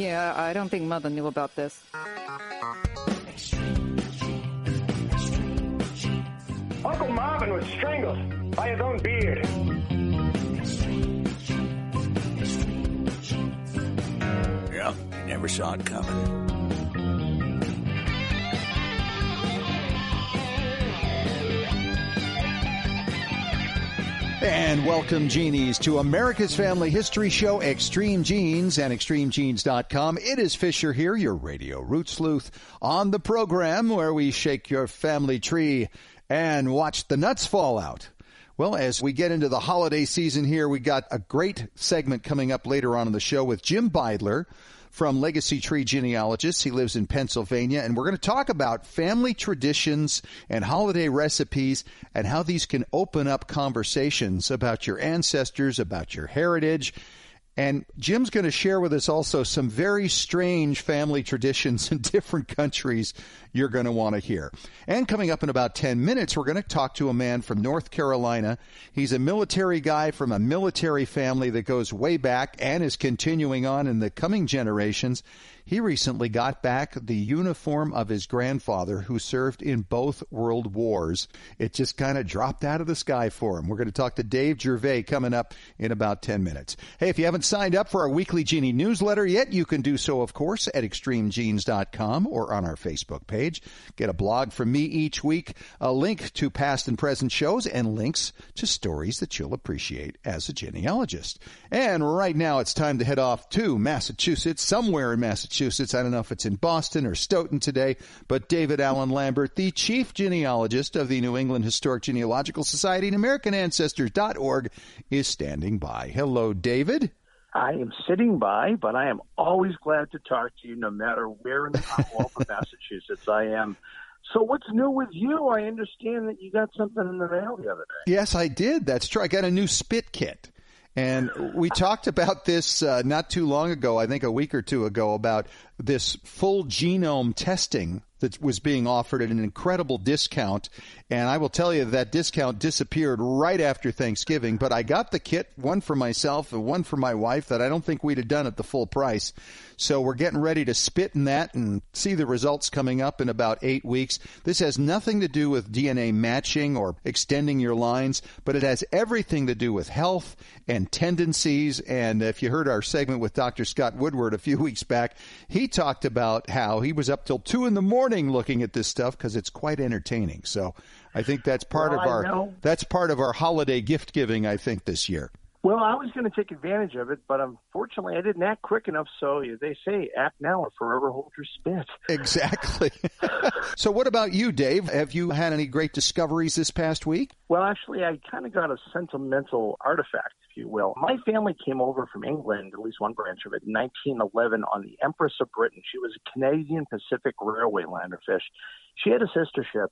Yeah, I don't think Mother knew about this. Uncle Marvin was strangled by his own beard. Yeah, you never saw it coming. And welcome, Genies, to America's Family History Show, Extreme Genes and ExtremeGenes.com. It is Fisher here, your radio root sleuth, on the program where we shake your family tree and watch the nuts fall out. Well, as we get into the holiday season here, we got a great segment coming up later on in the show with Jim Beidler from Legacy Tree Genealogists. He lives in Pennsylvania, and we're going to talk about family traditions and holiday recipes and how these can open up conversations about your ancestors, about your heritage. And Jim's going to share with us also some very strange family traditions in different countries you're going to want to hear. And coming up in about 10 minutes, we're going to talk to a man from North Carolina. He's a military guy from a military family that goes way back and is continuing on in the coming generations. He recently got back the uniform of his grandfather who served in both world wars. It just kind of dropped out of the sky for him. We're going to talk to Dave Gervais coming up in about 10 minutes. Hey, if you haven't signed up for our weekly Genie newsletter yet, you can do so, of course, at ExtremeGenes.com or on our Facebook page. Get a blog from me each week, a link to past and present shows, and links to stories that you'll appreciate as a genealogist. And right now it's time to head off to Massachusetts, somewhere in Massachusetts. I don't know if it's in Boston or Stoughton today, but David Allen Lambert, the chief genealogist of the New England Historic Genealogical Society and AmericanAncestors.org, is standing by. Hello, David. I am sitting by, but I am always glad to talk to you no matter where in the Commonwealth of Massachusetts I am. So what's new with you? I understand that you got something in the mail the other day. Yes, I did. That's true. I got a new spit kit. And we talked about this not too long ago, I think a week or two ago, about this full genome testing that was being offered at an incredible discount. And I will tell you that discount disappeared right after Thanksgiving. But I got the kit, one for myself and one for my wife, that I don't think we'd have done at the full price. So we're getting ready to spit in that and see the results coming up in about 8 weeks. This has nothing to do with DNA matching or extending your lines, but it has everything to do with health and tendencies. And if you heard our segment with Dr. Scott Woodward a few weeks back, he talked about how he was up till 2 in the morning looking at this stuff because it's quite entertaining. So I think that's part of our holiday gift giving, I think, this year. Well, I was going to take advantage of it, but unfortunately I didn't act quick enough, so they say act now or forever hold your spit. Exactly. So what about you, Dave? Have you had any great discoveries this past week? Well, actually, I kind of got a sentimental artifact, if you will. My family came over from England, at least one branch of it, in 1911 on the Empress of Britain. She was a Canadian Pacific Railway lander fish. She had a sister ship,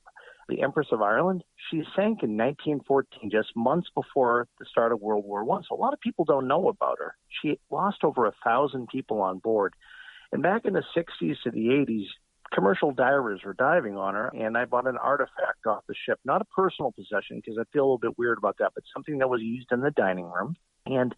the Empress of Ireland. She sank in 1914, just months before the start of World War I. So a lot of people don't know about her. She lost over 1,000 people on board. And back in the 60s to the 80s, commercial divers were diving on her, and I bought an artifact off the ship. Not a personal possession, because I feel a little bit weird about that, but something that was used in the dining room. And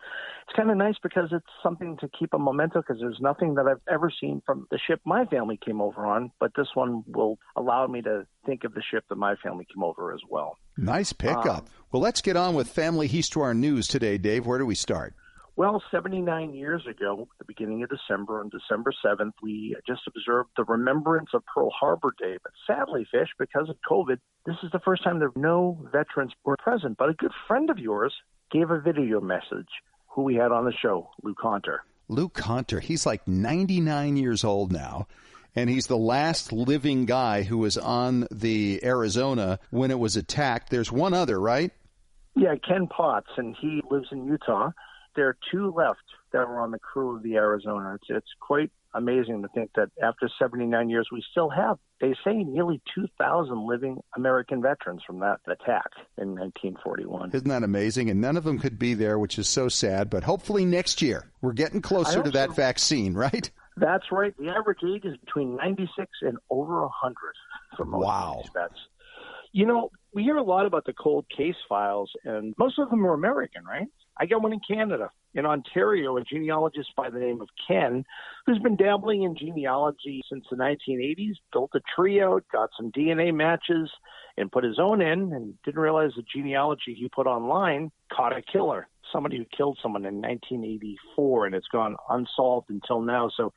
it's kind of nice because it's something to keep a memento, because there's nothing that I've ever seen from the ship my family came over on, but this one will allow me to think of the ship that my family came over as well. Nice pickup. Well, let's get on with Family Histoire news today, Dave. Where do we start? Well, 79 years ago, the beginning of December, on December 7th, we just observed the remembrance of Pearl Harbor Day. But sadly, Fish, because of COVID, this is the first time that no veterans were present. But a good friend of yours gave a video message, who we had on the show, Luke Hunter. Luke Hunter, he's like 99 years old now, and he's the last living guy who was on the Arizona when it was attacked. There's one other, right? Yeah, Ken Potts, and he lives in Utah. There are 2 left that were on the crew of the Arizona. It's quite amazing to think that after 79 years, we still have, they say, nearly 2,000 living American veterans from that attack in 1941. Isn't that amazing? And none of them could be there, which is so sad. But hopefully next year, we're getting closer to that vaccine, right? That's right. The average age is between 96 and over 100 for most of these vets. You know, we hear a lot about the cold case files, and most of them are American, right? I got one in Canada. In Ontario, a genealogist by the name of Ken, who's been dabbling in genealogy since the 1980s, built a tree out, got some DNA matches, and put his own in, and didn't realize the genealogy he put online caught a killer, somebody who killed someone in 1984, and it's gone unsolved until now. So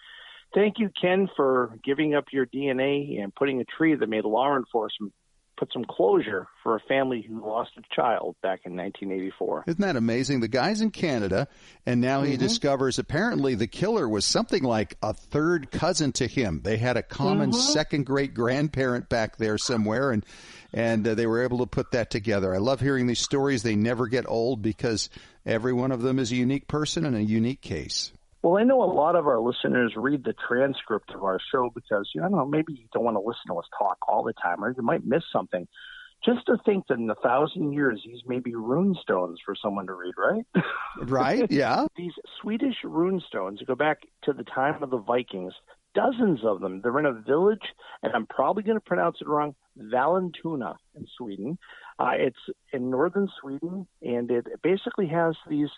thank you, Ken, for giving up your DNA and putting a tree that made law enforcement put some closure for a family who lost a child back in 1984. Isn't that amazing? The guy's in Canada, and now he discovers apparently the killer was something like a third cousin to him. They had a common second great grandparent back there somewhere, and they were able to put that together. I love hearing these stories. They never get old because every one of them is a unique person and a unique case. Well, I know a lot of our listeners read the transcript of our show because, I don't know, maybe you don't want to listen to us talk all the time, or you might miss something. Just to think that in 1,000 years, these may be runestones for someone to read, right? Right, yeah. These Swedish runestones go back to the time of the Vikings, dozens of them. They're in a village, and I'm probably going to pronounce it wrong, Vallentuna in Sweden. It's in northern Sweden, and it basically has these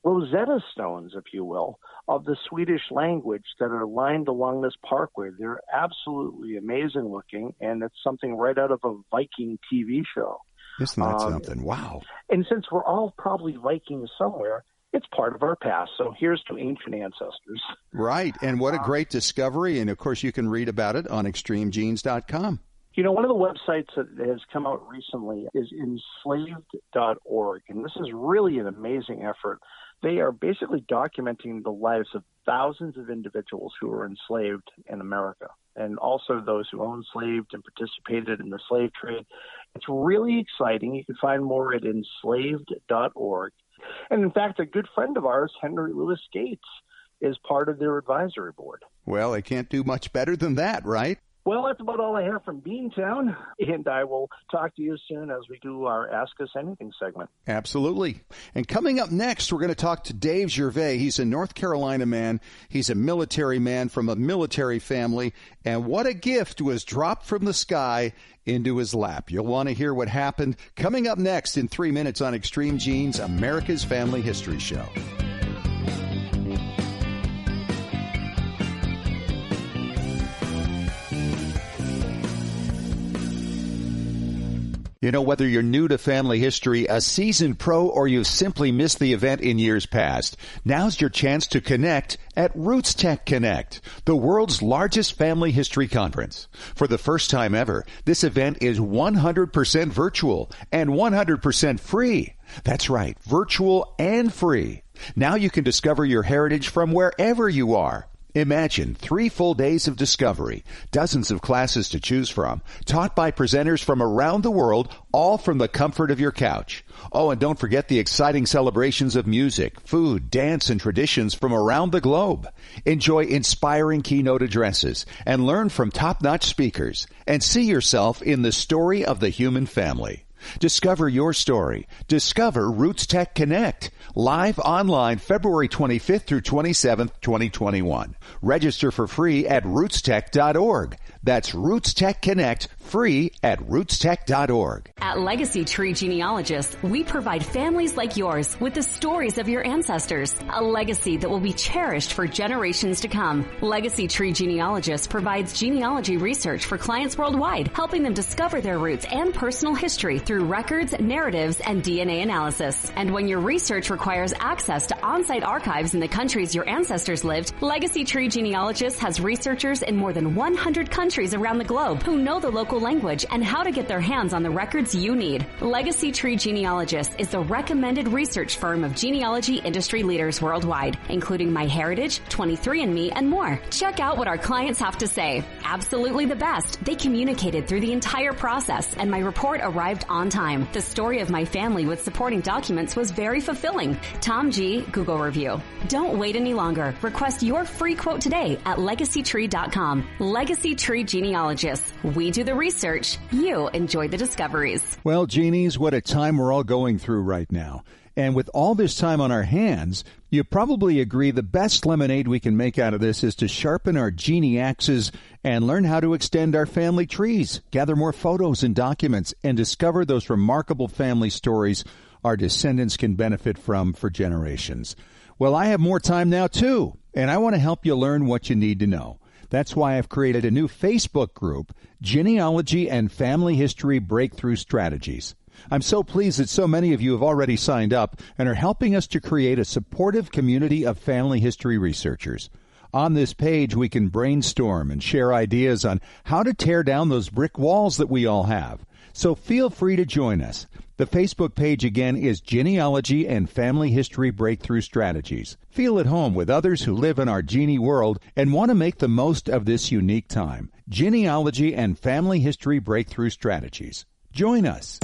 Rosetta Stones, if you will, of the Swedish language that are lined along this parkway. They're absolutely amazing looking, and it's something right out of a Viking TV show. Isn't that something? Wow. And since we're all probably Vikings somewhere, it's part of our past. So here's to ancient ancestors. Right, and what a great discovery. And, of course, you can read about it on extremegenes.com. One of the websites that has come out recently is enslaved.org, and this is really an amazing effort. They are basically documenting the lives of thousands of individuals who were enslaved in America, and also those who owned slaves and participated in the slave trade. It's really exciting. You can find more at enslaved.org. And in fact, a good friend of ours, Henry Louis Gates, is part of their advisory board. Well, they can't do much better than that, right? Well, that's about all I have from Beantown, and I will talk to you soon as we do our Ask Us Anything segment. Absolutely. And coming up next, we're going to talk to Dave Gervais. He's a North Carolina man. He's a military man from a military family, and what a gift was dropped from the sky into his lap. You'll want to hear what happened coming up next in 3 minutes on Extreme Genes, America's Family History Show. Whether you're new to family history, a seasoned pro, or you've simply missed the event in years past, now's your chance to connect at Roots Tech Connect, the world's largest family history conference. For the first time ever, this event is 100% virtual and 100% free. That's right, virtual and free. Now you can discover your heritage from wherever you are. Imagine 3 full days of discovery, dozens of classes to choose from, taught by presenters from around the world, all from the comfort of your couch. Oh, and don't forget the exciting celebrations of music, food, dance, and traditions from around the globe. Enjoy inspiring keynote addresses and learn from top-notch speakers, and see yourself in the story of the human family. Discover your story. Discover Roots Tech Connect. Live online February 25th through 27th, 2021. Register for free at rootstech.org. That's Roots Tech Connect, free at rootstech.org. At Legacy Tree Genealogists, we provide families like yours with the stories of your ancestors, a legacy that will be cherished for generations to come. Legacy Tree Genealogists provides genealogy research for clients worldwide, helping them discover their roots and personal history through records, narratives, and DNA analysis. And when your research requires access to on-site archives in the countries your ancestors lived, Legacy Tree Genealogists has researchers in more than 100 countries around the globe who know the local language and how to get their hands on the records you need. Legacy Tree Genealogists is the recommended research firm of genealogy industry leaders worldwide, including MyHeritage, 23andMe, and more. Check out what our clients have to say. Absolutely the best. They communicated through the entire process, and my report arrived on time. The story of my family with supporting documents was very fulfilling. Tom G. Google review. Don't wait any longer. Request your free quote today at legacytree.com. Legacy Tree Genealogists. We do the research. You enjoy the discoveries. Well, genies, what a time we're all going through right now. And with all this time on our hands, you probably agree the best lemonade we can make out of this is to sharpen our genie axes and learn how to extend our family trees, gather more photos and documents, and discover those remarkable family stories our descendants can benefit from for generations. Well, I have more time now, too, and I want to help you learn what you need to know. That's why I've created a new Facebook group, Genealogy and Family History Breakthrough Strategies. I'm so pleased that so many of you have already signed up and are helping us to create a supportive community of family history researchers. On this page, we can brainstorm and share ideas on how to tear down those brick walls that we all have. So feel free to join us. The Facebook page again is Genealogy and Family History Breakthrough Strategies. Feel at home with others who live in our genie world and want to make the most of this unique time. Genealogy and Family History Breakthrough Strategies. Join us.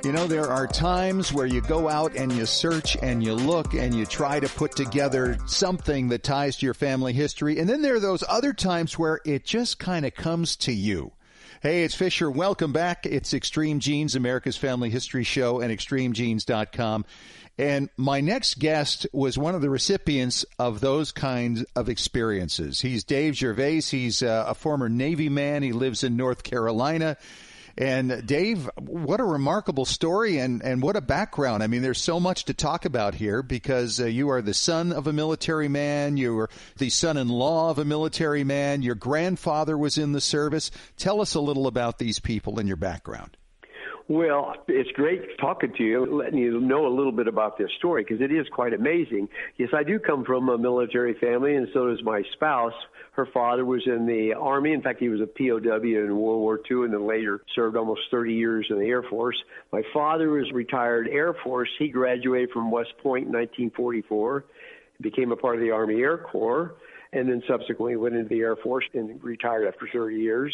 You know, there are times where you go out and you search and you look and you try to put together something that ties to your family history. And then there are those other times where it just kind of comes to you. Hey, it's Fisher. Welcome back. It's Extreme Genes, America's Family History Show, and ExtremeGenes.com. And my next guest was one of the recipients of those kinds of experiences. He's Dave Gervais. He's a former Navy man. He lives in North Carolina. And Dave, what a remarkable story and what a background. I mean, there's so much to talk about here because you are the son of a military man. You were the son-in-law of a military man. Your grandfather was in the service. Tell us a little about these people and your background. Well, it's great talking to you, letting you know a little bit about this story, because it is quite amazing. Yes, I do come from a military family, and so does my spouse. Her father was in the Army. In fact, he was a POW in World War II and then later served almost 30 years in the Air Force. My father was retired Air Force. He graduated from West Point in 1944, became a part of the Army Air Corps, and then subsequently went into the Air Force and retired after 30 years.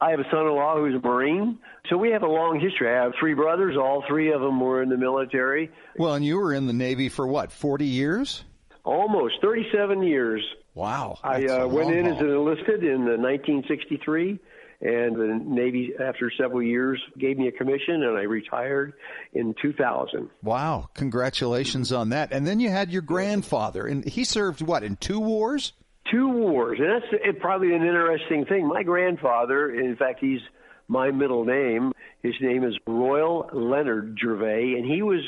I have a son-in-law who's a Marine, so we have a long history. I have three brothers. All three of them were in the military. Well, and you were in the Navy for what, 40 years? Almost 37 years. Wow. I went in as an enlisted in 1963, and the Navy, after several years, gave me a commission, and I retired in 2000. Wow. Congratulations on that. And then you had your grandfather, and he served, what, in 2 wars? 2 wars, and that's probably an interesting thing. My grandfather, in fact, he's my middle name. His name is Royal Leonard Gervais, and he was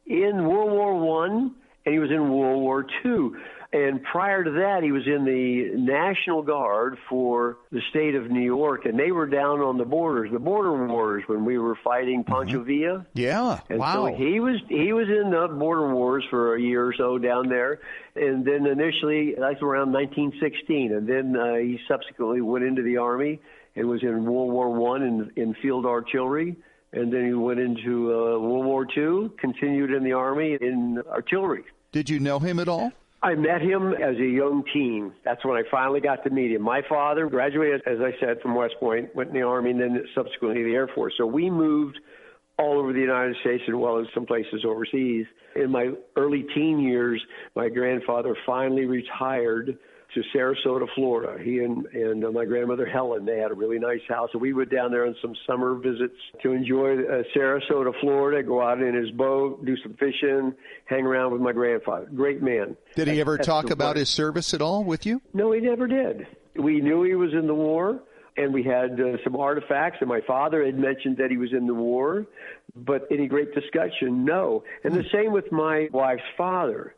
in World War I, and he was in World War II. And prior to that, he was in the National Guard for the state of New York, and they were down on the borders, the border wars, when we were fighting Pancho Villa. Yeah, and wow. So he was in the border wars for a year or so down there, and then initially, that's around 1916, and then he subsequently went into the Army and was in World War I in field artillery, and then he went into World War II, continued in the Army in artillery. Did you know him at all? I met him as a young teen. That's when I finally got to meet him. My father graduated, as I said, from West Point, went in the Army, and then subsequently the Air Force. So we moved all over the United States as well as some places overseas. In my early teen years, my grandfather finally retired to Sarasota, Florida. He and my grandmother Helen, they had a really nice house. And we went down there on some summer visits to enjoy Sarasota, Florida, go out in his boat, do some fishing, hang around with my grandfather. Great man. Did he ever talk about his service at all with you? No, he never did. We knew he was in the war, and we had some artifacts, and my father had mentioned that he was in the war, but any great discussion, no. And the same with my wife's father.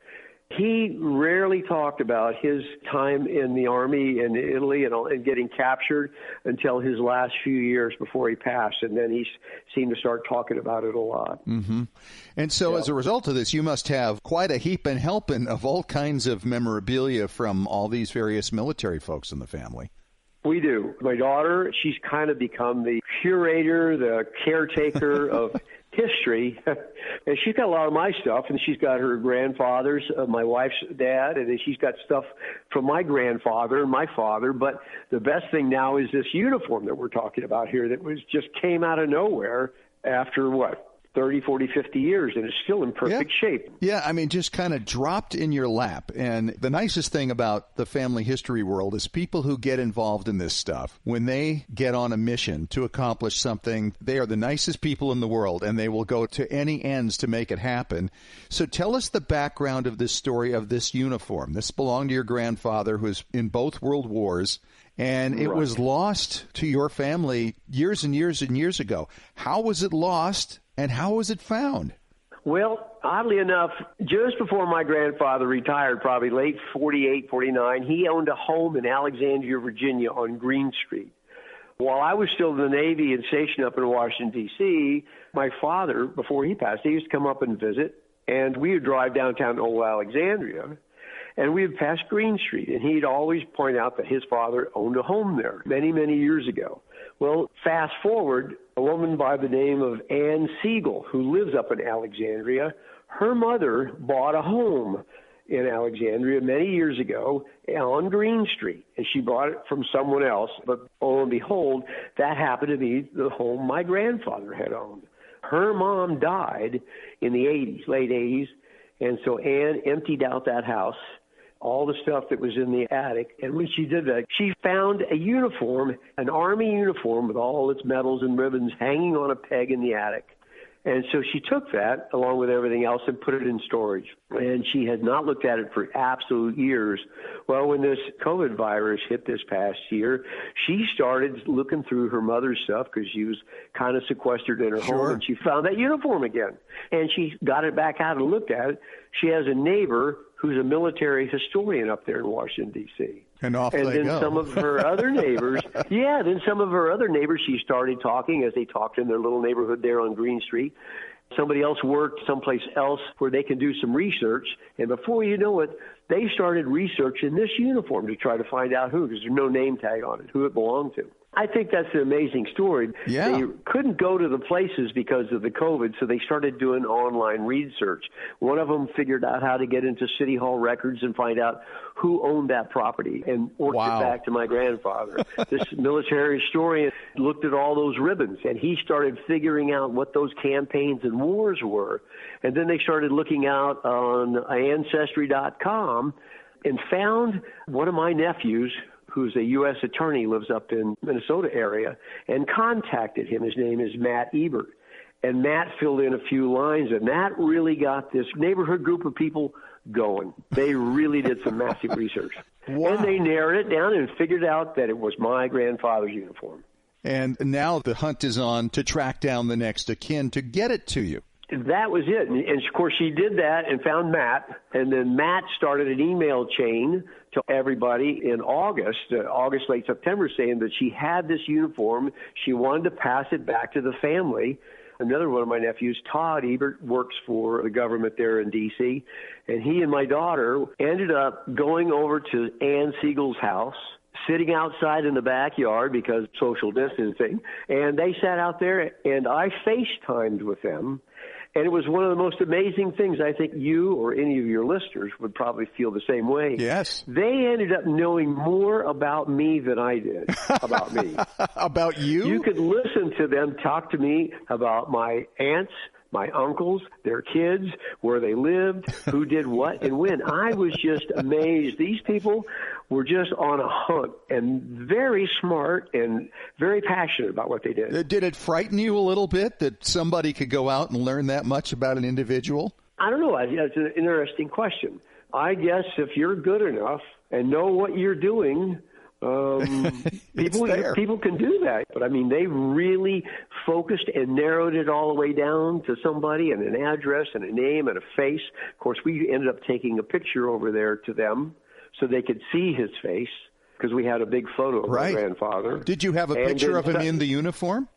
He rarely talked about his time in the Army in Italy and getting captured until his last few years before he passed, and then he seemed to start talking about it a lot. Mm-hmm. And so as a result of this, you must have quite a heap and helping of all kinds of memorabilia from all these various military folks in the family. We do. My daughter, she's kind of become the curator, the caretaker of history, and she's got a lot of my stuff, and she's got her grandfather's, my wife's dad, and then she's got stuff from my grandfather and my father. But the best thing now is this uniform that we're talking about here that just came out of nowhere after, 30 30, 40, 50 years, and it's still in perfect shape. Yeah, I mean, just kind of dropped in your lap. And the nicest thing about the family history world is people who get involved in this stuff, when they get on a mission to accomplish something, they are the nicest people in the world, and they will go to any ends to make it happen. So tell us the background of this story of this uniform. This belonged to your grandfather, who was in both World Wars, and it was lost to your family years and years and years ago. How was it lost, and how was it found? Well, oddly enough, just before my grandfather retired, probably late 48, 49, he owned a home in Alexandria, Virginia on Green Street. While I was still in the Navy and stationed up in Washington, D.C., my father, before he passed, he used to come up and visit, and we would drive downtown to Old Alexandria, and we would pass Green Street, and he'd always point out that his father owned a home there many, many years ago. Well, fast forward, a woman by the name of Ann Siegel, who lives up in Alexandria, her mother bought a home in Alexandria many years ago on Green Street, and she bought it from someone else, but lo and behold, that happened to be the home my grandfather had owned. Her mom died in the 80s, late 80s, and so Ann emptied out that house, all the stuff that was in the attic. And when she did that, she found a uniform, an Army uniform with all its medals and ribbons hanging on a peg in the attic. And so she took that, along with everything else, and put it in storage. And she had not looked at it for absolute years. Well, when this COVID virus hit this past year, she started looking through her mother's stuff because she was kind of sequestered in her home, and she found that uniform again. And she got it back out and looked at it. She has a neighbor who's a military historian up there in Washington, D.C. And off they then go. Some of her other neighbors, she started talking as they talked in their little neighborhood there on Green Street. Somebody else worked someplace else where they can do some research. And before you know it, they started researching this uniform to try to find out who, because there's no name tag on it, who it belonged to. I think that's an amazing story. Yeah. They couldn't go to the places because of the COVID, so they started doing online research. One of them figured out how to get into City Hall records and find out who owned that property and worked it back to my grandfather. This military historian looked at all those ribbons, and he started figuring out what those campaigns and wars were. And then they started looking out on Ancestry.com and found one of my nephews, who's a U.S. attorney, lives up in Minnesota area, and contacted him. His name is Matt Ebert. And Matt filled in a few lines, and that really got this neighborhood group of people going. They really did some massive research. Wow. And they narrowed it down and figured out that it was my grandfather's uniform. And now the hunt is on to track down the next of kin to get it to you. That was it. And, of course, she did that and found Matt. And then Matt started an email chain to everybody in August, late September, saying that she had this uniform. She wanted to pass it back to the family. Another one of my nephews, Todd Ebert, works for the government there in D.C., and he and my daughter ended up going over to Ann Siegel's house, sitting outside in the backyard because social distancing, and they sat out there, and I FaceTimed with them. And it was one of the most amazing things. I think you or any of your listeners would probably feel the same way. Yes. They ended up knowing more about me than I did about me. About you? You could listen to them talk to me about my aunts, my uncles, their kids, where they lived, who did what and when. I was just amazed. These people were just on a hunt and very smart and very passionate about what they did. Did it frighten you a little bit that somebody could go out and learn that much about an individual? I don't know. That's an interesting question. I guess if you're good enough and know what you're doing, people can do that. But I mean, they really focused and narrowed it all the way down to somebody and an address and a name and a face. Of course, we ended up taking a picture over there to them so they could see his face because we had a big photo of my grandfather. Did you have a picture of him in the uniform?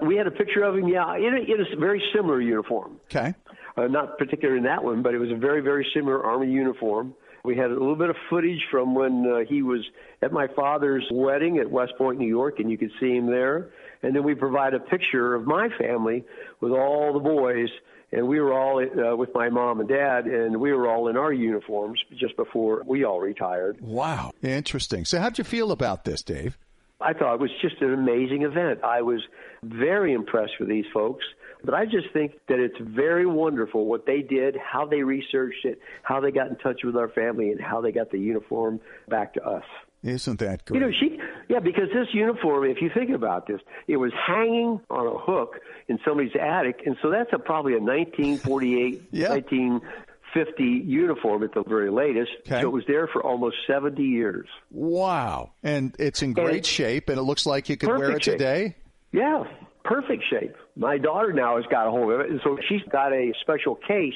We had a picture of him, in a very similar uniform. Okay. Not particularly in that one, but it was a very, very similar Army uniform. We had a little bit of footage from when he was at my father's wedding at West Point, New York, and you could see him there. And then we provide a picture of my family with all the boys, and we were all with my mom and dad, and we were all in our uniforms just before we all retired. Wow. Interesting. So how'd you feel about this, Dave? I thought it was just an amazing event. I was very impressed with these folks. But I just think that it's very wonderful what they did, how they researched it, how they got in touch with our family, and how they got the uniform back to us. Isn't that great? Because this uniform, if you think about this, it was hanging on a hook in somebody's attic, and so that's probably a 1948, 1950 uniform at the very latest. Okay. So it was there for almost 70 years. Wow. And it's in great shape, and it looks like you could wear it today? Yeah, perfect shape. My daughter now has got a hold of it, and so she's got a special case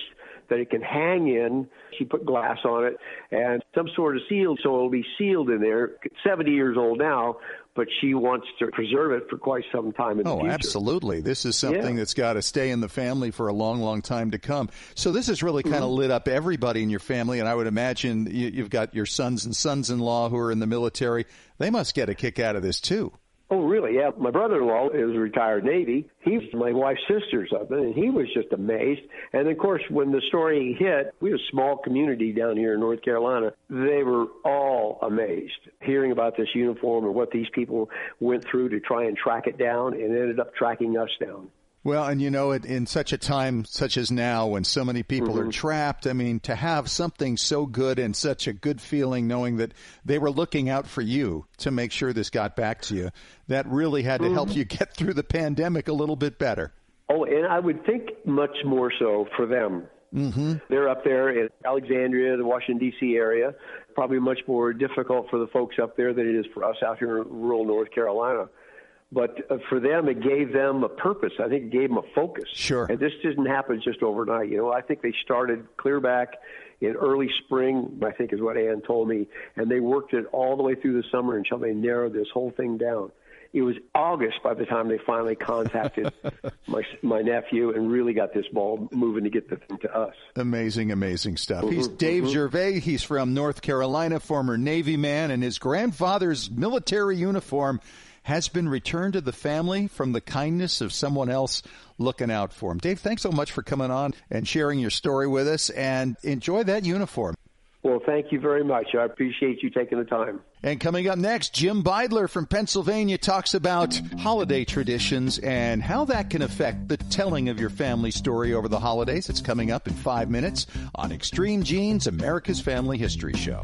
that it can hang in. She put glass on it and some sort of seal, so it'll be sealed in there. 70 years old now, but she wants to preserve it for quite some time in the future. Oh, absolutely. This is something that's got to stay in the family for a long, long time to come. So this has really kind of lit up everybody in your family, and I would imagine you've got your sons and sons-in-law who are in the military. They must get a kick out of this, too. Oh, really? Yeah. My brother-in-law is a retired Navy. He's my wife's sister's husband, and he was just amazed. And, of course, when the story hit, we have a small community down here in North Carolina. They were all amazed hearing about this uniform and what these people went through to try and track it down, and ended up tracking us down. Well, and you know, in such a time such as now when so many people are trapped, I mean, to have something so good and such a good feeling knowing that they were looking out for you to make sure this got back to you, that really had to help you get through the pandemic a little bit better. Oh, and I would think much more so for them. They're up there in Alexandria, the Washington, D.C. area. Probably much more difficult for the folks up there than it is for us out here in rural North Carolina. But for them, it gave them a purpose. I think it gave them a focus. Sure. And this didn't happen just overnight. You know, I think they started clear back in early spring, I think is what Ann told me, and they worked it all the way through the summer until they narrowed this whole thing down. It was August by the time they finally contacted my nephew and really got this ball moving to get the thing to us. Amazing, amazing stuff. He's Dave Gervais. He's from North Carolina, former Navy man, and his grandfather's military uniform has been returned to the family from the kindness of someone else looking out for him. Dave, thanks so much for coming on and sharing your story with us, and enjoy that uniform. Well, thank you very much. I appreciate you taking the time. And coming up next, Jim Beidler from Pennsylvania talks about holiday traditions and how that can affect the telling of your family story over the holidays. It's coming up in 5 minutes on Extreme Genes, America's Family History Show.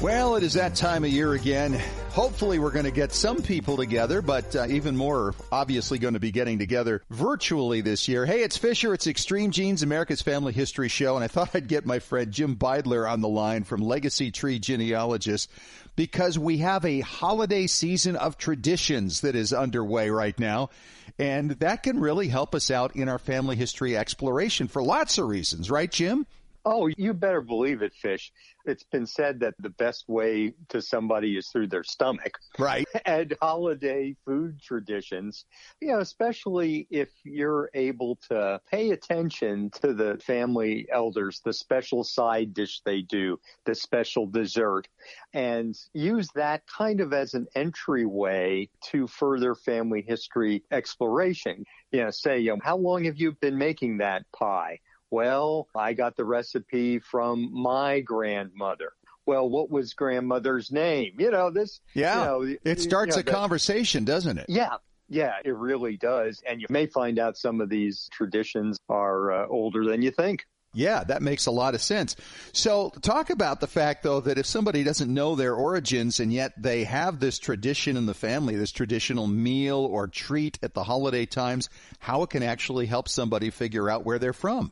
Well, it is that time of year again. Hopefully we're going to get some people together, but even more obviously going to be getting together virtually this year. Hey, it's Fisher. It's Extreme Genes, America's Family History Show, and I thought I'd get my friend Jim Beidler on the line from Legacy Tree Genealogist because we have a holiday season of traditions that is underway right now, and that can really help us out in our family history exploration for lots of reasons, right, Jim? Oh, you better believe it, Fish. It's been said that the best way to somebody is through their stomach. Right. And holiday food traditions, you know, especially if you're able to pay attention to the family elders, the special side dish they do, the special dessert, and use that kind of as an entryway to further family history exploration. You know, say, how long have you been making that pie? Well, I got the recipe from my grandmother. Well, what was grandmother's name? It starts a conversation, doesn't it? Yeah, it really does. And you may find out some of these traditions are older than you think. Yeah, that makes a lot of sense. So talk about the fact, though, that if somebody doesn't know their origins and yet they have this tradition in the family, this traditional meal or treat at the holiday times, how it can actually help somebody figure out where they're from.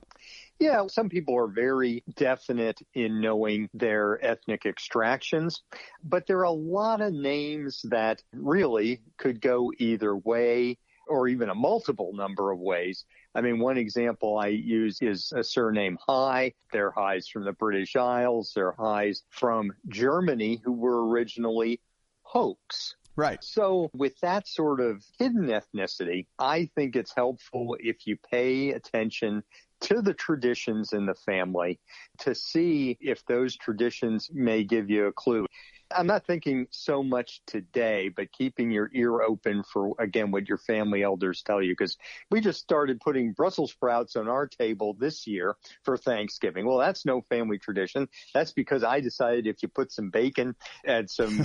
Yeah, some people are very definite in knowing their ethnic extractions, but there are a lot of names that really could go either way or even a multiple number of ways. I mean, one example I use is a surname High. They're Highs from the British Isles. They're Highs from Germany, who were originally Hochs. Right. So with that sort of hidden ethnicity, I think it's helpful if you pay attention to the traditions in the family to see if those traditions may give you a clue. I'm not thinking so much today, but keeping your ear open for, again, what your family elders tell you, because we just started putting Brussels sprouts on our table this year for Thanksgiving. Well, that's no family tradition. That's because I decided if you put some bacon and some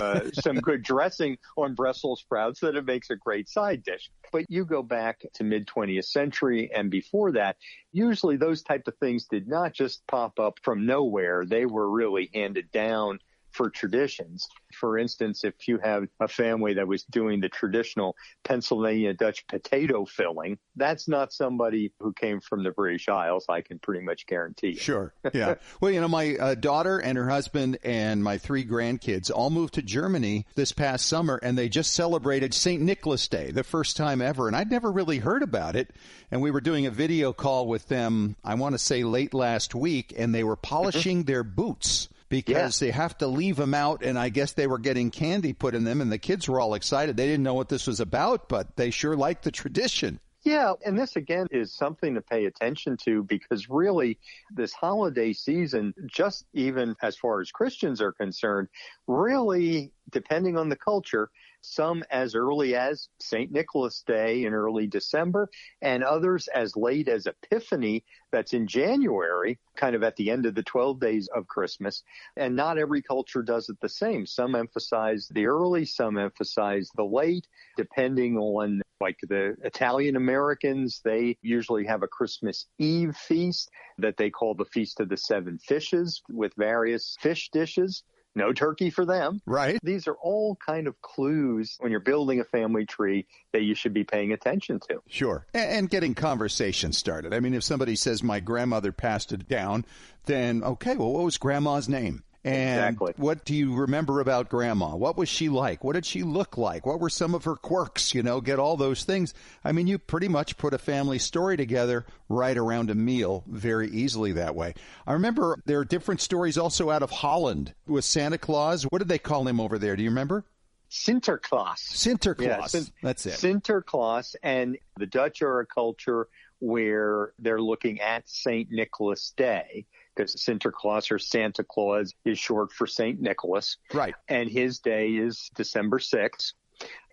good dressing on Brussels sprouts, that it makes a great side dish. But you go back to mid-20th century and before that, usually those type of things did not just pop up from nowhere. They were really handed down for traditions. For instance, if you have a family that was doing the traditional Pennsylvania Dutch potato filling, that's not somebody who came from the British Isles, I can pretty much guarantee you. Sure, yeah. Well, my daughter and her husband and my 3 grandkids all moved to Germany this past summer, and they just celebrated St. Nicholas Day, the first time ever, and I'd never really heard about it. And we were doing a video call with them, I want to say late last week, and they were polishing their boots, because they have to leave them out, and I guess they were getting candy put in them, and the kids were all excited. They didn't know what this was about, but they sure liked the tradition. Yeah, and this, again, is something to pay attention to, because really this holiday season, just even as far as Christians are concerned, really, depending on the culture, some as early as St. Nicholas Day in early December, and others as late as Epiphany, that's in January, kind of at the end of the 12 days of Christmas. And not every culture does it the same. Some emphasize the early, some emphasize the late, depending on, like the Italian Americans, they usually have a Christmas Eve feast that they call the Feast of the Seven Fishes, with various fish dishes. No turkey for them. Right. These are all kind of clues when you're building a family tree that you should be paying attention to. Sure. And getting conversation started. I mean, if somebody says my grandmother passed it down, then, okay, well, what was grandma's name? And exactly. What do you remember about Grandma? What was she like? What did she look like? What were some of her quirks? Get all those things. I mean, you pretty much put a family story together right around a meal very easily that way. I remember there are different stories also out of Holland with Santa Claus. What did they call him over there? Do you remember? Sinterklaas. Sinterklaas. Yeah, that's it. Sinterklaas. And the Dutch are a culture where they're looking at St. Nicholas Day, because Sinterklaas or Santa Claus is short for St. Nicholas. Right. And his day is December 6th.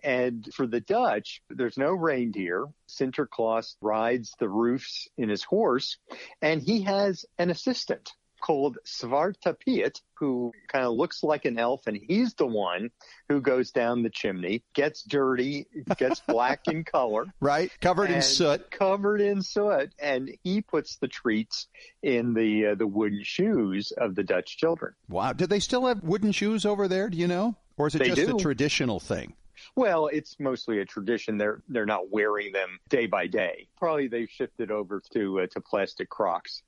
And for the Dutch, there's no reindeer. Sinterklaas rides the roofs in his horse, and he has an assistant called Zwarte Piet, who kind of looks like an elf, and he's the one who goes down the chimney, gets dirty, gets black in color. Right, covered in soot. Covered in soot, and he puts the treats in the wooden shoes of the Dutch children. Wow. Do they still have wooden shoes over there, do you know? Or is it just a traditional thing? Well, it's mostly a tradition. They're not wearing them day by day. Probably they've shifted over to plastic Crocs.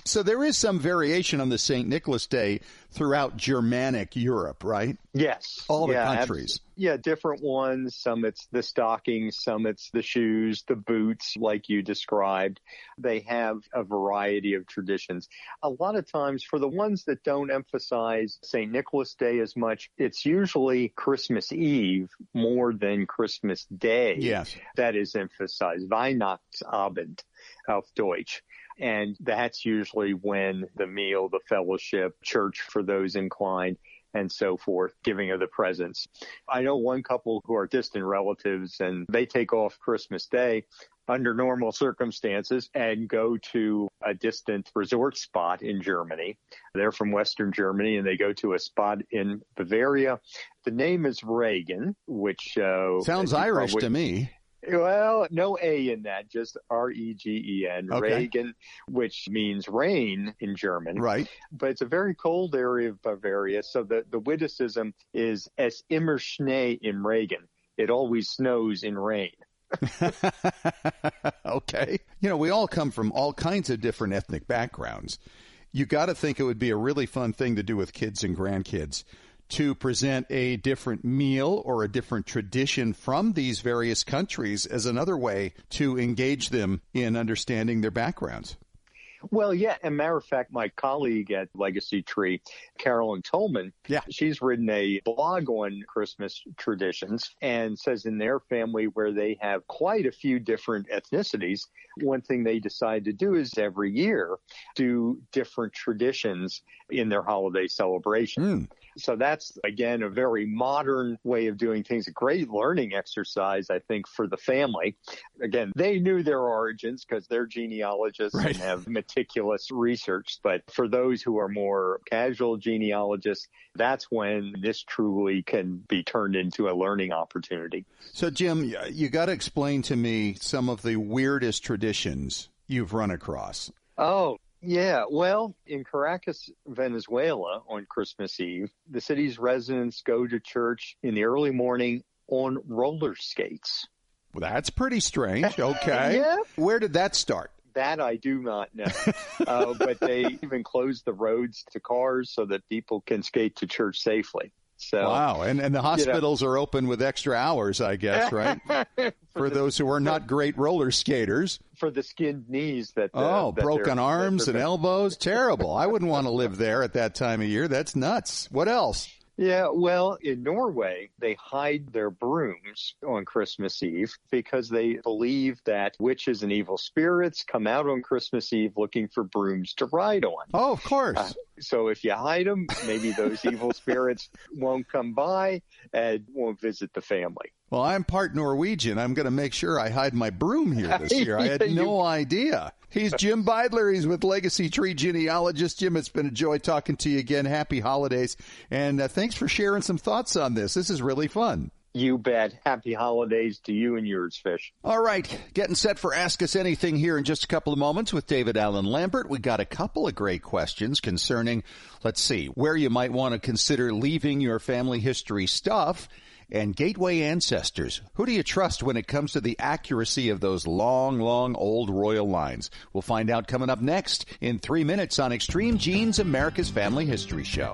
So there is some variation on the St. Nicholas Day throughout Germanic Europe, right? Yes. All the countries. Yeah, different ones. Some it's the stockings, some it's the shoes, the boots, like you described. They have a variety of traditions. A lot of times, for the ones that don't emphasize St. Nicholas Day as much, it's usually Christmas Eve more than Christmas Day. Yes. That is emphasized. Weihnachtsabend auf Deutsch. And that's usually when the meal, the fellowship, church for those inclined, and so forth, giving of the presents. I know one couple who are distant relatives, and they take off Christmas Day under normal circumstances and go to a distant resort spot in Germany. They're from Western Germany, and they go to a spot in Bavaria. The name is Regen, which sounds Irish to me. Well, no A in that, just R-E-G-E-N, okay. Regen, which means rain in German. Right. But it's a very cold area of Bavaria, so the witticism is es immer Schnee im Regen. It always snows in rain. Okay. We all come from all kinds of different ethnic backgrounds. You got to think it would be a really fun thing to do with kids and grandkids, to present a different meal or a different tradition from these various countries as another way to engage them in understanding their backgrounds. Well, yeah. As a matter of fact, my colleague at Legacy Tree, Carolyn Tolman, she's written a blog on Christmas traditions and says in their family where they have quite a few different ethnicities, one thing they decide to do is every year do different traditions in their holiday celebration. So that's, again, a very modern way of doing things, a great learning exercise, I think, for the family. Again, they knew their origins because they're genealogists and have meticulous research. But for those who are more casual genealogists, that's when this truly can be turned into a learning opportunity. So, Jim, you got to explain to me some of the weirdest traditions you've run across. Oh, yeah. Well, in Caracas, Venezuela, on Christmas Eve, the city's residents go to church in the early morning on roller skates. Well, that's pretty strange. Okay. Where did that start? That I do not know. But they even close the roads to cars so that people can skate to church safely. So, wow. And the hospitals are open with extra hours, I guess, right? For those who are not great roller skaters. For the skinned knees that broken arms and elbows. Terrible. I wouldn't want to live there at that time of year. That's nuts. What else? Yeah, well, in Norway, they hide their brooms on Christmas Eve because they believe that witches and evil spirits come out on Christmas Eve looking for brooms to ride on. Oh, of course. So if you hide them, maybe those evil spirits won't come by and won't visit the family. Well, I'm part Norwegian. I'm going to make sure I hide my broom here this year. I had no idea. He's Jim Beidler. He's with Legacy Tree Genealogist. Jim, it's been a joy talking to you again. Happy holidays. And thanks for sharing some thoughts on this. This is really fun. You bet. Happy holidays to you and yours, Fish. All right. Getting set for Ask Us Anything here in just a couple of moments with David Allen Lambert. We got a couple of great questions concerning, let's see, where you might want to consider leaving your family history stuff. And gateway ancestors. Who do you trust when it comes to the accuracy of those long old royal lines? We'll find out coming up next in 3 minutes on Extreme Genes, America's Family History Show.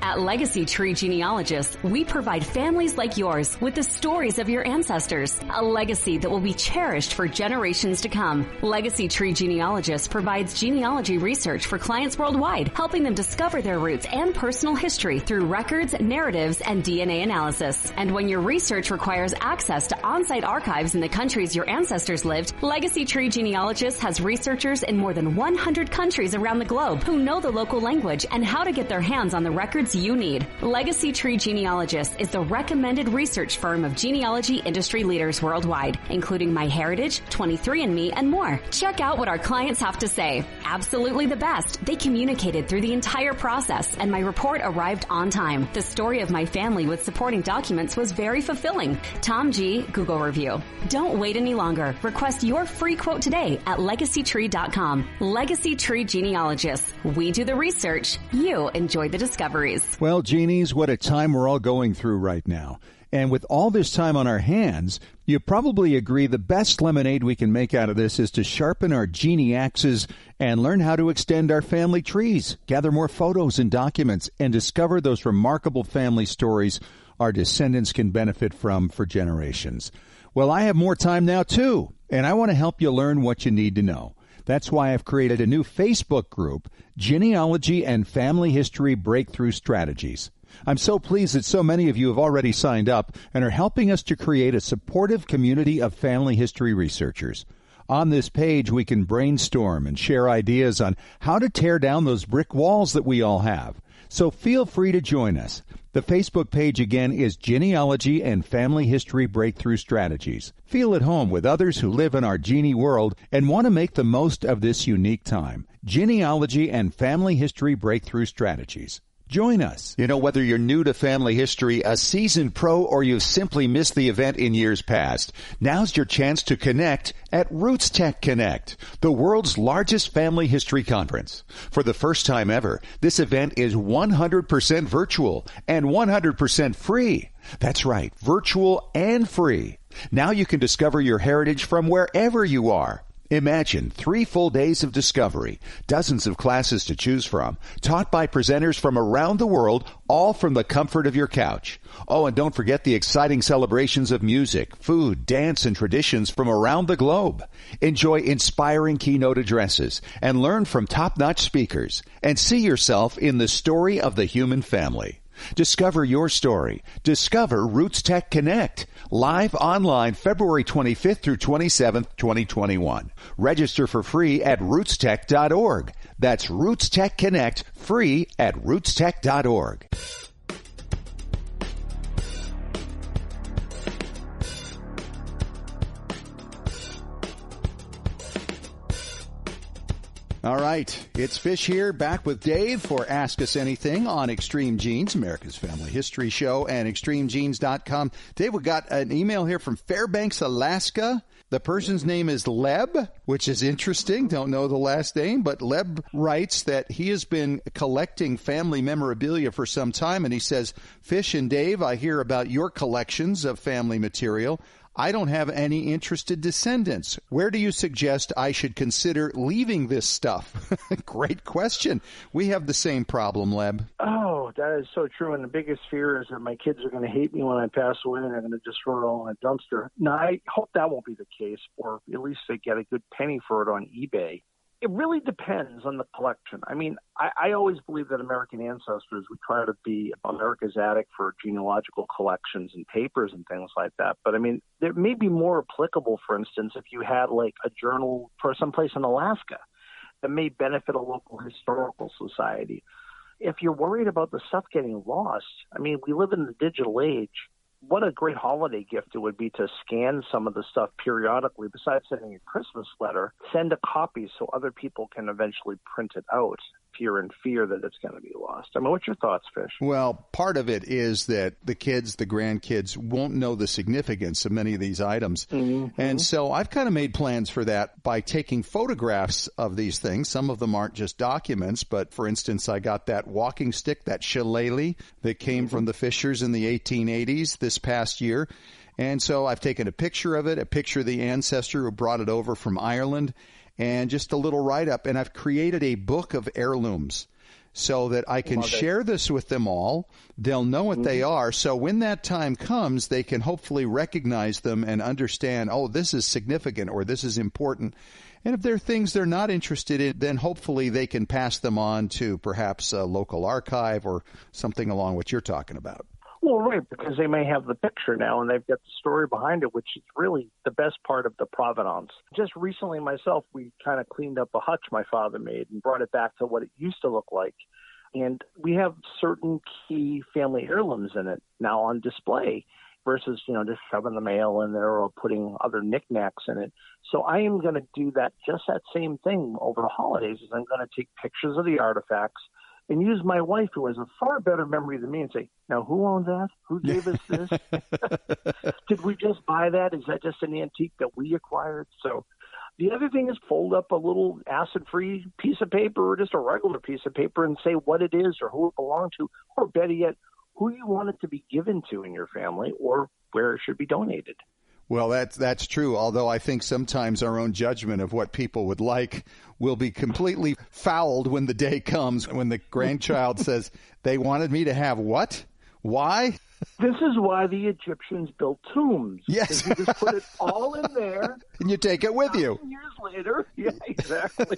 At Legacy Tree Genealogists, we provide families like yours with the stories of your ancestors, a legacy that will be cherished for generations to come. Legacy Tree Genealogists provides genealogy research for clients worldwide, helping them discover their roots and personal history through records, narratives, and DNA analysis. And when your research requires access to on-site archives in the countries your ancestors lived, Legacy Tree Genealogists has researchers in more than 100 countries around the globe who know the local language and how to get their hands on the records you need. Legacy Tree Genealogists is the recommended research firm of genealogy industry leaders worldwide, including MyHeritage, 23andMe, and more. Check out what our clients have to say. Absolutely the best. They communicated through the entire process, and my report arrived on time. The story of my family with supporting documents was very fulfilling. Tom G. Google review. Don't wait any longer. Request your free quote today at legacytree.com. Legacy Tree Genealogists. We do the research. You enjoy the discoveries. Well, genies, what a time we're all going through right now. And with all this time on our hands, you probably agree the best lemonade we can make out of this is to sharpen our genie axes and learn how to extend our family trees, gather more photos and documents, and discover those remarkable family stories our descendants can benefit from for generations. Well, I have more time now, too, and I want to help you learn what you need to know. That's why I've created a new Facebook group, Genealogy and Family History Breakthrough Strategies. I'm so pleased that so many of you have already signed up and are helping us to create a supportive community of family history researchers. On this page, we can brainstorm and share ideas on how to tear down those brick walls that we all have. So feel free to join us. The Facebook page again is Genealogy and Family History Breakthrough Strategies. Feel at home with others who live in our genie world and want to make the most of this unique time. Genealogy and Family History Breakthrough Strategies. Join us. You know, whether you're new to family history, a seasoned pro, or you've simply missed the event in years past, now's your chance to connect at Roots Tech Connect, the world's largest family history conference. For the first time ever, this event is 100% virtual and 100% free. That's right, virtual and free. Now you can discover your heritage from wherever you are. Imagine 3 full days of discovery, dozens of classes to choose from, taught by presenters from around the world, all from the comfort of your couch. Oh, and don't forget the exciting celebrations of music, food, dance, and traditions from around the globe. Enjoy inspiring keynote addresses and learn from top-notch speakers and see yourself in the story of the human family. Discover your story. Discover Roots Tech Connect. Live online February 25th through 27th, 2021. Register for free at rootstech.org. That's Roots Tech Connect, free at rootstech.org. All right, it's Fish here, back with Dave for Ask Us Anything on Extreme Genes, America's Family History Show, and extremegenes.com. Dave, we got an email here from Fairbanks, Alaska. The person's name is Leb, which is interesting. Don't know the last name, but Leb writes that he has been collecting family memorabilia for some time, and he says, Fish and Dave, I hear about your collections of family material. I don't have any interested descendants. Where do you suggest I should consider leaving this stuff? Great question. We have the same problem, Leb. Oh, that is so true. And the biggest fear is that my kids are going to hate me when I pass away and they're going to just throw it all in a dumpster. No, I hope that won't be the case, or at least they get a good penny for it on eBay. It really depends on the collection. I mean, I always believe that American ancestors, we try to be America's attic for genealogical collections and papers and things like that. But I mean, it may be more applicable, for instance, if you had like a journal for someplace in Alaska that may benefit a local historical society. If you're worried about the stuff getting lost, I mean, we live in the digital age. What a great holiday gift it would be to scan some of the stuff periodically. Besides sending a Christmas letter, send a copy so other people can eventually print it out if you're in fear that it's going to be lost. I mean, what's your thoughts, Fish? Well, part of it is that the kids, the grandkids, won't know the significance of many of these items. Mm-hmm. And so I've kind of made plans for that by taking photographs of these things. Some of them aren't just documents, but for instance, I got that walking stick, that shillelagh that came from the Fishers in the 1880s this past year. And so I've taken a picture of it, a picture of the ancestor who brought it over from Ireland, and just a little write-up. And I've created a book of heirlooms so that I can share this with them all. They'll know what they are. So when that time comes, they can hopefully recognize them and understand, oh, this is significant or this is important. And if there are things they're not interested in, then hopefully they can pass them on to perhaps a local archive or something along what you're talking about. Well, right, because they may have the picture now and they've got the story behind it, which is really the best part of the provenance. Just recently myself, we kind of cleaned up a hutch my father made and brought it back to what it used to look like. And we have certain key family heirlooms in it now on display versus, just shoving the mail in there or putting other knickknacks in it. So I am going to do that same thing over the holidays is I'm going to take pictures of the artifacts and use my wife, who has a far better memory than me, and say, now, who owned that? Who gave us this? Did we just buy that? Is that just an antique that we acquired? So the other thing is fold up a little acid-free piece of paper or just a regular piece of paper and say what it is or who it belonged to, or better yet, who you want it to be given to in your family or where it should be donated. Well, that's true, although I think sometimes our own judgment of what people would like will be completely fouled when the day comes when the grandchild says, they wanted me to have what? Why? This is why the Egyptians built tombs. Yes. You just put it all in there. And you take it with you. Years later. Yeah, exactly.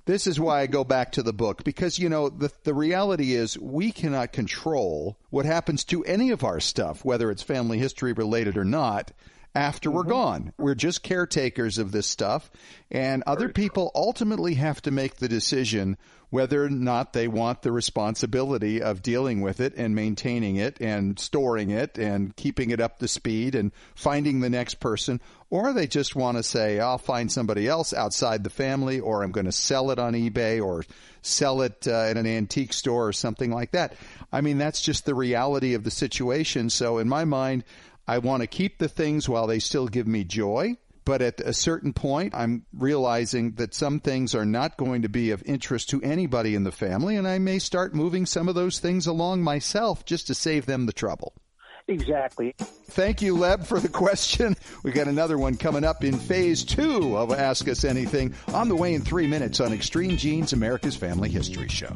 This is why I go back to the book, because, the reality is we cannot control what happens to any of our stuff, whether it's family history related or not, after we're gone. We're just caretakers of this stuff, and other people ultimately have to make the decision whether or not they want the responsibility of dealing with it and maintaining it and storing it and keeping it up to speed and finding the next person, or they just want to say, I'll find somebody else outside the family, or I'm going to sell it on eBay or sell it at an antique store or something like that. I mean, that's just the reality of the situation. So in my mind, I want to keep the things while they still give me joy. But at a certain point, I'm realizing that some things are not going to be of interest to anybody in the family, and I may start moving some of those things along myself just to save them the trouble. Exactly. Thank you, Leb, for the question. We got another one coming up in phase 2 of Ask Us Anything on the way in 3 minutes on Extreme Genes, America's Family History Show.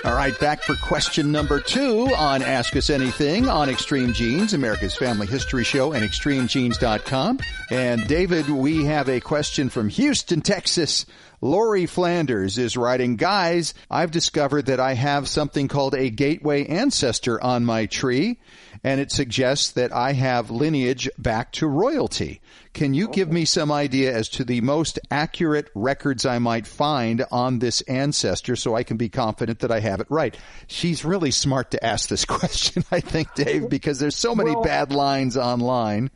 All right, back for question number 2 on Ask Us Anything on Extreme Genes, America's Family History Show, and extremegenes.com. And David, we have a question from Houston, Texas. Lori Flanders is writing, guys, I've discovered that I have something called a gateway ancestor on my tree, and it suggests that I have lineage back to royalty. Can you give me some idea as to the most accurate records I might find on this ancestor so I can be confident that I have it right? She's really smart to ask this question, I think, Dave, because there's so many bad lines online.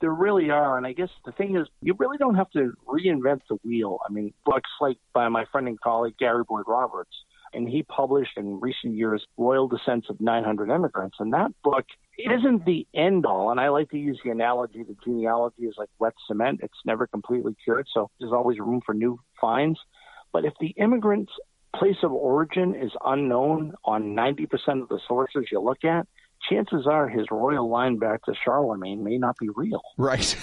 There really are, and I guess the thing is, you really don't have to reinvent the wheel. I mean, books like by my friend and colleague Gary Boyd Roberts, and he published in recent years Royal Descents of 900 Immigrants, and that book isn't the end-all, and I like to use the analogy that genealogy is like wet cement. It's never completely cured, so there's always room for new finds. But if the immigrant's place of origin is unknown on 90% of the sources you look at, chances are his royal line back to Charlemagne may not be real. Right.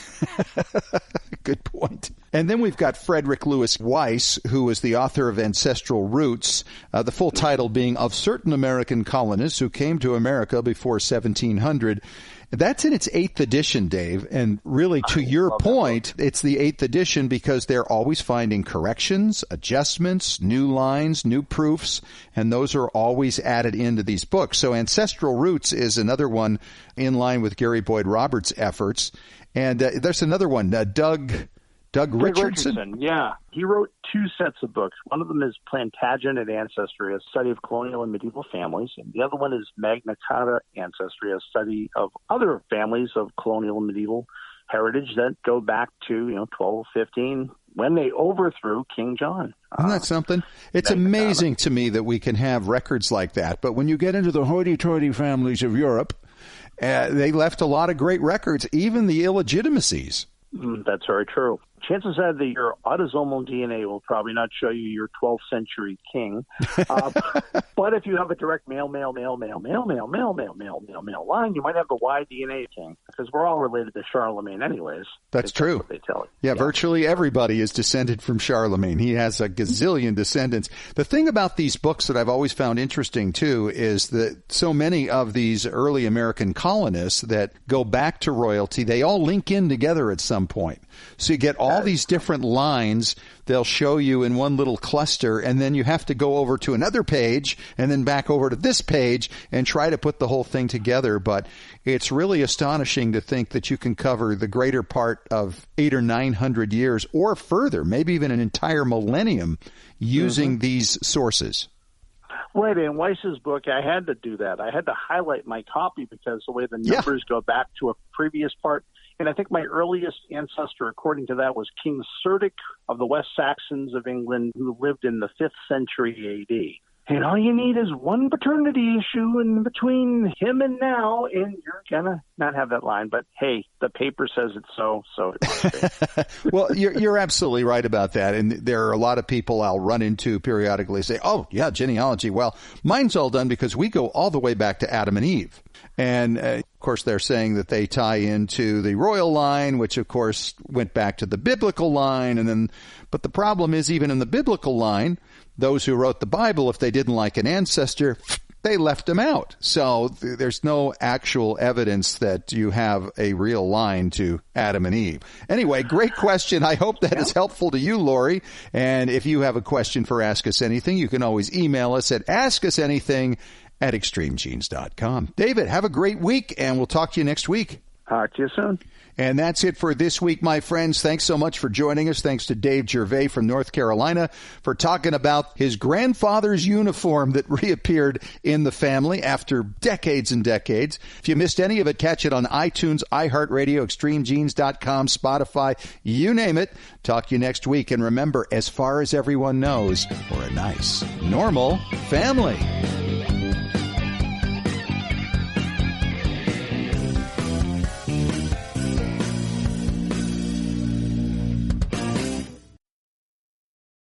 Good point. And then we've got Frederick Lewis Weiss, who is the author of Ancestral Roots, the full title being Of Certain American Colonists Who Came to America Before 1700. That's in its 8th edition, Dave. And really, to your point, it's the 8th edition because they're always finding corrections, adjustments, new lines, new proofs, and those are always added into these books. So Ancestral Roots is another one in line with Gary Boyd Roberts' efforts. And there's another one, Doug Richardson. Yeah. He wrote 2 sets of books. One of them is Plantagenet Ancestry, a study of colonial and medieval families. And the other one is Magna Carta Ancestry, a study of other families of colonial and medieval heritage that go back to, 1215, when they overthrew King John. Isn't that something? It's amazing to me that we can have records like that. But when you get into the hoity-toity families of Europe, they left a lot of great records, even the illegitimacies. That's very true. Chances are that your autosomal DNA will probably not show you your 12th century king. But if you have a direct male line, you might have the Y DNA king, because we're all related to Charlemagne anyways. That's true. What they tell you. Yeah, virtually everybody is descended from Charlemagne. He has a gazillion descendants. The thing about these books that I've always found interesting, too, is that so many of these early American colonists that go back to royalty, they all link in together at some point. So you get all these different lines they'll show you in one little cluster, and then you have to go over to another page and then back over to this page and try to put the whole thing together. But it's really astonishing to think that you can cover the greater part of 800 or 900 years or further, maybe even an entire millennium, using these sources. Right, in Weiss's book, I had to do that. I had to highlight my copy because the way the numbers go baback to a previous part. And I think my earliest ancestor, according to that, was King Cerdic of the West Saxons of England, who lived in the 5th century A.D. And all you need is one paternity issue in between him and now, and you're going to not have that line. But, hey, the paper says it's so it must be. Well, you're absolutely right about that. And there are a lot of people I'll run into periodically say, oh, yeah, genealogy. Well, mine's all done because we go all the way back to Adam and Eve. And, of course, they're saying that they tie into the royal line, which, of course, went back to the biblical line. But the problem is, even in the biblical line, those who wrote the Bible, if they didn't like an ancestor, they left him out. So there's no actual evidence that you have a real line to Adam and Eve. Anyway, great question. I hope that is helpful to you, Lori. And if you have a question for Ask Us Anything, you can always email us at askusanything@extremegenes.com. David, have a great week, and we'll talk to you next week. Talk to you soon. And that's it for this week, my friends. Thanks so much for joining us. Thanks to Dave Gervais from North Carolina for talking about his grandfather's uniform that reappeared in the family after decades and decades. If you missed any of it, catch it on iTunes, iHeartRadio, ExtremeGenes.com, Spotify, you name it. Talk to you next week. And remember, as far as everyone knows, we're a nice, normal family.